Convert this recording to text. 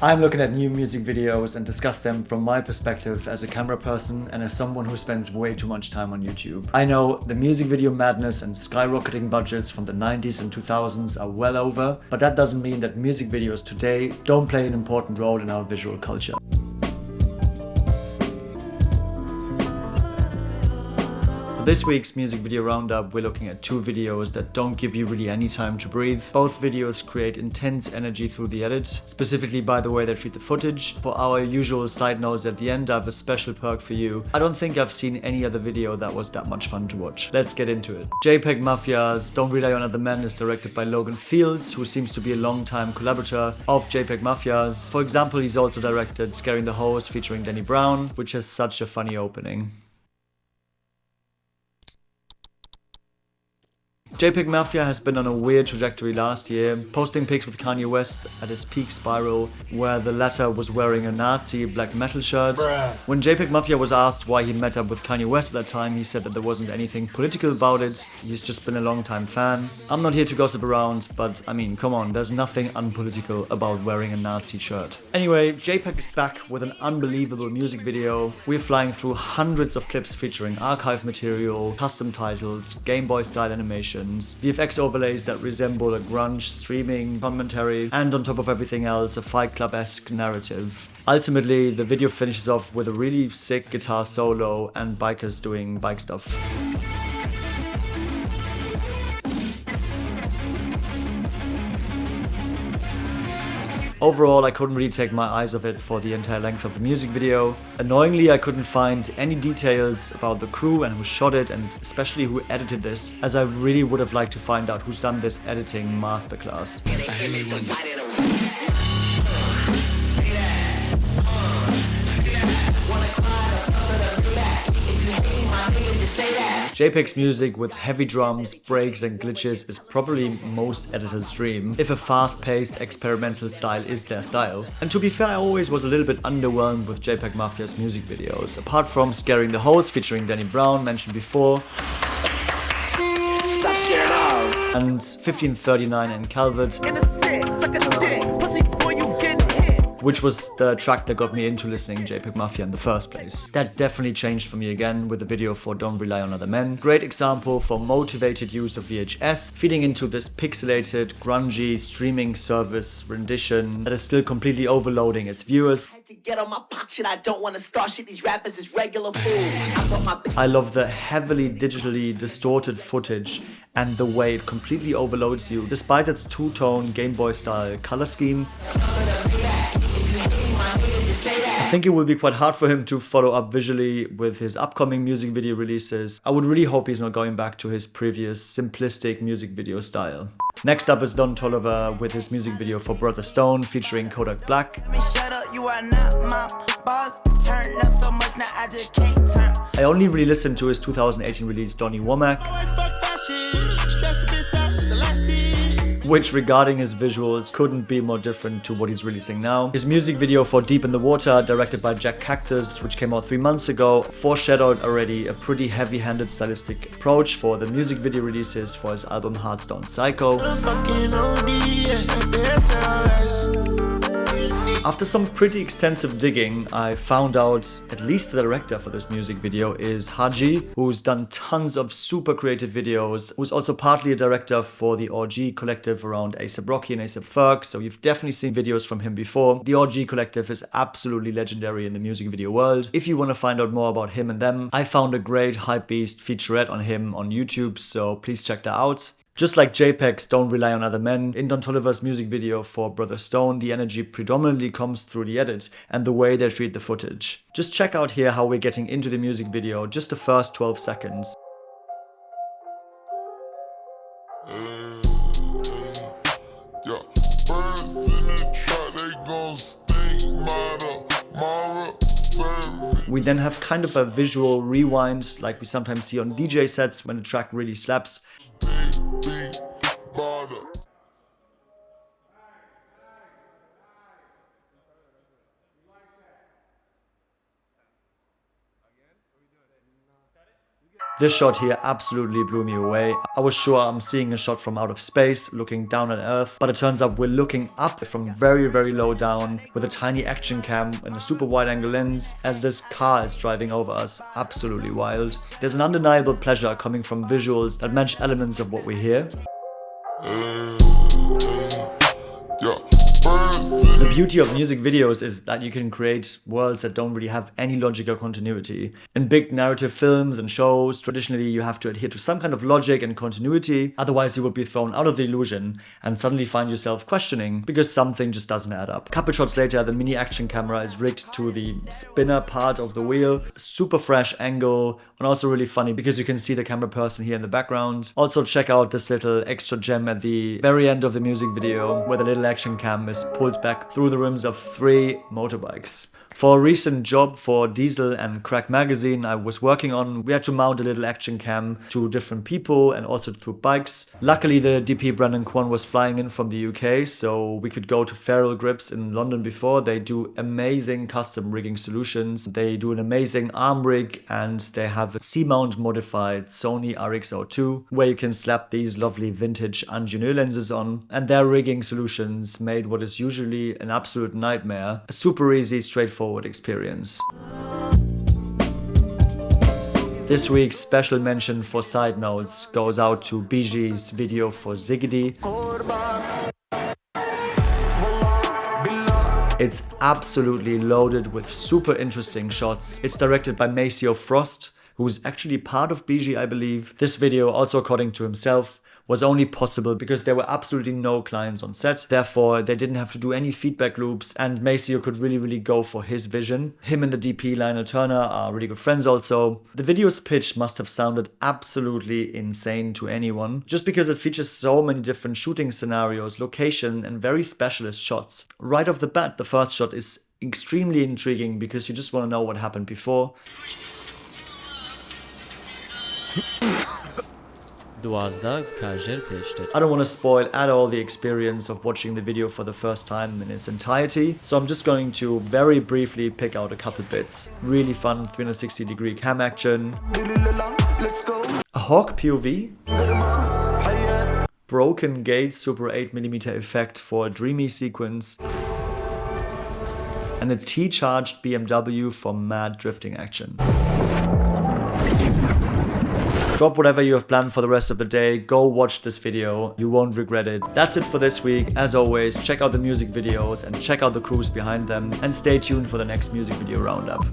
I'm looking at new music videos and discuss them from my perspective as a camera person and as someone who spends way too much time on YouTube. I know the music video madness and skyrocketing budgets from the 90s and 2000s are well over, but that doesn't mean that music videos today don't play an important role in our visual culture. For this week's music video roundup, we're looking at two videos that don't give you really any time to breathe. Both videos create intense energy through the edit, specifically by the way they treat the footage. For our usual side notes at the end, I have a special perk for you. I don't think I've seen any other video that was that much fun to watch. Let's get into it. JPEGMAFIA's Don't Rely on Other Men is directed by Logan Fields, who seems to be a long-time collaborator of JPEGMAFIA's. For example, he's also directed Scaring the Host featuring Danny Brown, which has such a funny opening. JPEGMAFIA has been on a weird trajectory last year, posting pics with Kanye West at his peak spiral, where the latter was wearing a Nazi black metal shirt. When JPEGMAFIA was asked why he met up with Kanye West at that time, he said that there wasn't anything political about it, he's just been a long-time fan. I'm not here to gossip around, but I mean, come on, there's nothing unpolitical about wearing a Nazi shirt. Anyway, JPEG is back with an unbelievable music video. We're flying through hundreds of clips featuring archive material, custom titles, Game Boy style animation, VFX overlays that resemble a grunge streaming commentary, and on top of everything else, a Fight Club-esque narrative. Ultimately, the video finishes off with a really sick guitar solo and bikers doing bike stuff. Overall, I couldn't really take my eyes off it for the entire length of the music video. Annoyingly, I couldn't find any details about the crew and who shot it, and especially who edited this, as I really would have liked to find out who's done this editing masterclass. JPEG's music with heavy drums, breaks and glitches is probably most editors' dream, if a fast-paced experimental style is their style. And to be fair, I always was a little bit underwhelmed with JPEGMAFIA's music videos, apart from Scaring the Host featuring Danny Brown, mentioned before, Stop Scaring Hoes, and 1539 and Calvert, which was the track that got me into listening JPEGMAFIA in the first place. That definitely changed for me again with the video for Don't Rely on Other Men. Great example for motivated use of VHS, feeding into this pixelated, grungy streaming service rendition that is still completely overloading its viewers. Get on my pop shit, I don't want to start shit, these rappers is regular food. I love the heavily digitally distorted footage and the way it completely overloads you, despite its two-tone Game Boy style color scheme. I think it will be quite hard for him to follow up visually with his upcoming music video releases. I would really hope he's not going back to his previous simplistic music video style. Next up is Don Toliver with his music video for Brother Stone featuring KODAK Black. I only really listened to his 2018 release Donny Womack, which regarding his visuals couldn't be more different to what he's releasing now. His music video for Deep in the Water, directed by Jack Cactus, which came out 3 months ago, foreshadowed already a pretty heavy-handed stylistic approach for the music video releases for his album Heartstone Psycho. After some pretty extensive digging, I found out at least the director for this music video is Haji, who's done tons of super creative videos, who's also partly a director for the OG Collective around A$AP Rocky and A$AP Ferg, so you've definitely seen videos from him before. The OG Collective is absolutely legendary in the music video world. If you want to find out more about him and them, I found a great Hypebeast featurette on him on YouTube, so please check that out. Just like JPEG's Don't Rely on Other Men, in Don Toliver's music video for Brother Stone, the energy predominantly comes through the edit and the way they treat the footage. Just check out here how we're getting into the music video, just the first 12 seconds. We then have kind of a visual rewind like we sometimes see on DJ sets when the track really slaps. This shot here absolutely blew me away. I was sure I'm seeing a shot from out of space, looking down at Earth, but it turns out we're looking up from very, very low down with a tiny action cam and a super wide angle lens as this car is driving over us. Absolutely wild. There's an undeniable pleasure coming from visuals that match elements of what we hear. The beauty of music videos is that you can create worlds that don't really have any logical continuity. In big narrative films and shows, traditionally you have to adhere to some kind of logic and continuity, otherwise you would be thrown out of the illusion and suddenly find yourself questioning because something just doesn't add up. A couple shots later, the mini action camera is rigged to the spinner part of the wheel. Super fresh angle and also really funny because you can see the camera person here in the background. Also check out this little extra gem at the very end of the music video where the little action cam is pulled back through the rims of 3 motorbikes. For a recent job for Diesel and Crack magazine I was working on, we had to mount a little action cam to different people and also to bikes. Luckily the DP Brandon Kwon was flying in from the UK, so we could go to Feral Grips in London before. They do amazing custom rigging solutions. They do an amazing arm rig and they have a C-mount modified Sony RX02 where you can slap these lovely vintage Angenieux lenses on, and their rigging solutions made what is usually an absolute nightmare a super easy, straightforward experience. This week's special mention for side notes goes out to BIJI's video for Ziggity. It's absolutely loaded with super interesting shots. It's directed by Maceo Frost, who is actually part of BIJI, I believe. This video, also according to himself, was only possible because there were absolutely no clients on set. Therefore, they didn't have to do any feedback loops and Maceo could really go for his vision. Him and the DP Lionel Turner are really good friends also. The video's pitch must have sounded absolutely insane to anyone, just because it features so many different shooting scenarios, location and very specialist shots. Right off the bat, the first shot is extremely intriguing because you just want to know what happened before. I don't want to spoil at all the experience of watching the video for the first time in its entirety, so I'm just going to very briefly pick out a couple bits. Really fun 360-degree cam action, a hawk POV, broken gate super 8mm effect for a dreamy sequence, and a T-charged BMW for mad drifting action. Drop whatever you have planned for the rest of the day, go watch this video, you won't regret it. That's it for this week. As always, check out the music videos and check out the crews behind them, and stay tuned for the next music video roundup.